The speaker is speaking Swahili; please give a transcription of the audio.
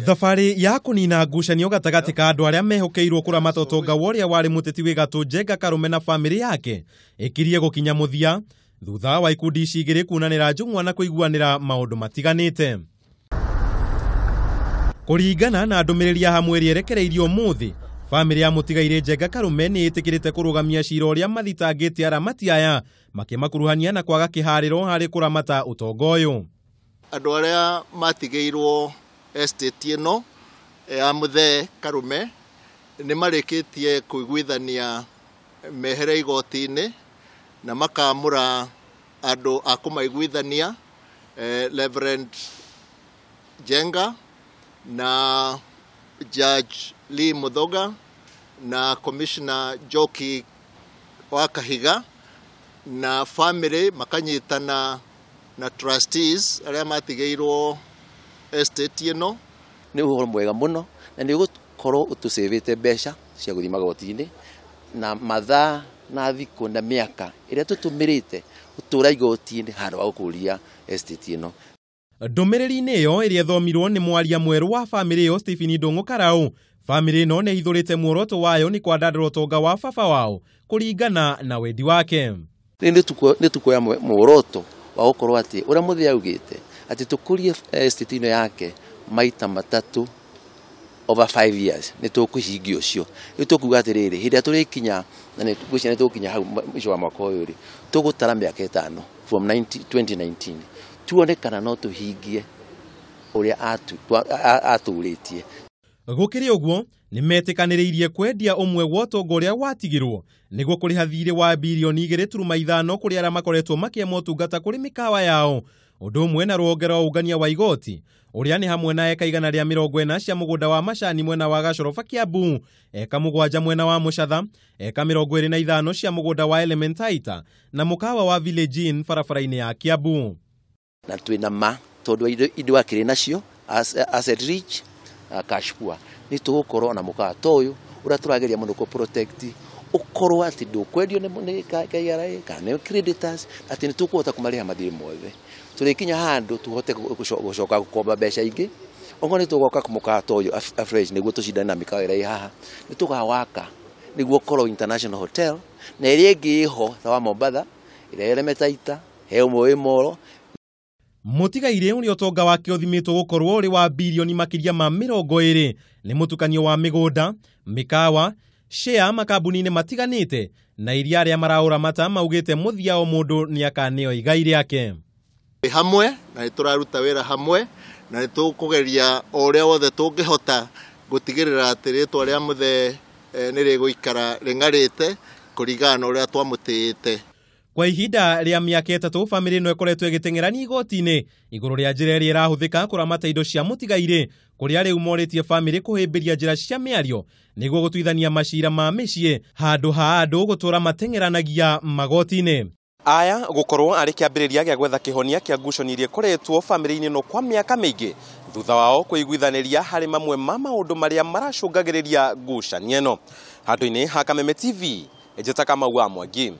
Thabarĩ ya kũnina ngucanio gatagatĩ ka andũ arĩa mehokeirwo kuramata utonga wa ũria wari muteti wa gatu Njenga Karume na Famiry yake ĩkirie gũkinya mũthia thutha wa ikundi ici igĩrĩ kunanĩra njũng'wa na kũiguanĩra maũndũ matiganĩte. Kũringana na ndũmĩrĩri ya hamwe ĩrĩa ĩrekereirio ũmũthĩ, Famiry ya mũtigaire Njenga Karume nĩ ĩtĩkĩrĩte kũrugamia ciira ũrĩa mathitangite aramati aya makimakuruhania na kwaga kihariro harĩ kuramata utonga ũyũ. Andu aria matigeirwo estate ino ya muthe Karume ni marikitie kuigwithania mehere igoti-ini na makamura andu akumaiguithania Reverend Njenga na Judge Lee Muthoga na Commissioner Joki wa Kahiga na Famiry makanyitana na trustees aria matigeirwo estate ino. Ni uhoro mwega muno na ni gukorwo utusevete mbeca cia guthii magoti-ini na mathaa na thikũ na mĩaka ĩrĩa tũtũmĩrĩte gũtũra igoti-ini handũ wa gũkũria estate ino. Ndũmĩrĩri-inĩ ĩyo ĩrĩa thomirwo nĩ mwaria mwerũ wa Famiry ĩyo Stephen Kamau, Famiry ĩno nĩ ithũrĩte muoroto wayo ni kwandandũra utonga wa baba wao kũringana na wendi wake. Nĩ tukuoya muoroto wa gũkorwo atĩ ũrĩa mũthĩ augĩte atĩ tũkũrie estate ino yake maita matatu over 5 years nĩ tũkũhingia ũcio. Nĩ tũkuga atĩrĩrĩ hĩndĩ ĩrĩa tũrĩkinya na nĩ tũkinya hau mwisho wa mwaka ũyũ tũgũtara mĩaka 5 from 2019 tuone kana no tũhingie ũrĩa atũrĩtie. Gũkĩrĩ ũguo nĩ metĩkanĩrĩirie kwendia ũmwe wa ũtonga ũrĩa watigirwo nĩguo kũrĩha thirĩ wa birioni 2.5 kũrĩ arĩa makoretwo makĩema ũtungata kũrĩ mĩkawa yao, ũndũ ũmwe na rũhonge rwa ũngania wa igoti ũrĩa nĩ hamwe na eka 140 cia mũgũnda wa macani mwena wa Gacoroba Kiambu, eka 7 mwena wa Mũcatha, eka 25 cia mũgũnda wa Elementaita na mukawa wa Village Inn barabara-inĩ ya Kiambu. Na twĩna ma tondũ indo akĩrĩ nacio asset rich cash poor ni tũgũkorwo na mukawa toyo ũrĩa tũrageria mũno protect ukorwo atĩ ndũkwendio nĩ KRA kana nĩ creditors atĩ nĩ tũkũhota kũmarĩha mathirĩ mothe. Tũrĩkinya handũ tũhote gũcoka gũkomba mbeca ingĩ ongo nĩ tũgoka kũmukawa toyo afresh nĩguo tũcindane na mĩkawa ĩrĩa haha. Nĩ tũgawaka nĩguo korwo international hotel na ĩrĩa ĩngĩ ĩho ta wa Mombatha ĩrĩa Elementaita Hamwe Molo. Mũtigaire ũrĩa ũtonga wake ũthimĩtwo gũkorwo ũrĩ wa birioni makĩria ma 20 nĩ mũtukanio wa mĩgũnda, mĩkawa, share makambuni-inĩ matiganĩte na iria arĩa maraũramata maugĩte mũthia o mũndũ nĩ akaneo igai rĩake. Hamwe na nĩ tũraruta wĩra hamwe na nĩ tũkũgeria o ũrĩa wothe tũngĩhota gũtigĩrĩra atĩ rĩtwa rĩa mũthe nĩ rĩgũikara rĩng'arĩte kũringana na ũrĩa twamũtĩĩte. Kwa ihinda rĩa mĩaka 3 Famiry ĩno ĩkoretwo ĩgĩteng'erania igoti-inĩ igũrũ rĩa njĩra ĩrĩa ĩrahũthĩka kũramata indo cia mũtigaire, kũrĩa rĩu morĩtie Famiry kũhĩmbĩria njĩra cia mĩario nĩguo gũtuithania maciira ma mĩciĩ handũ ha andũ gũtũra mateng'eranagia magoti-inĩ. Aya gũkorwo arĩ kĩambĩrĩria gĩa gwetha kĩhonia kĩa ngucanio iria ikoretwo Famiry-inĩ ĩno kwa mĩaka mĩingĩ thutha wao kũiguithanĩria harĩ mamwe ma maũndũ marĩa maracũngagĩrĩria ngucanio ĩno. Handũ-inĩ ha Kameme TV, njĩta Kamau wa Mwangi.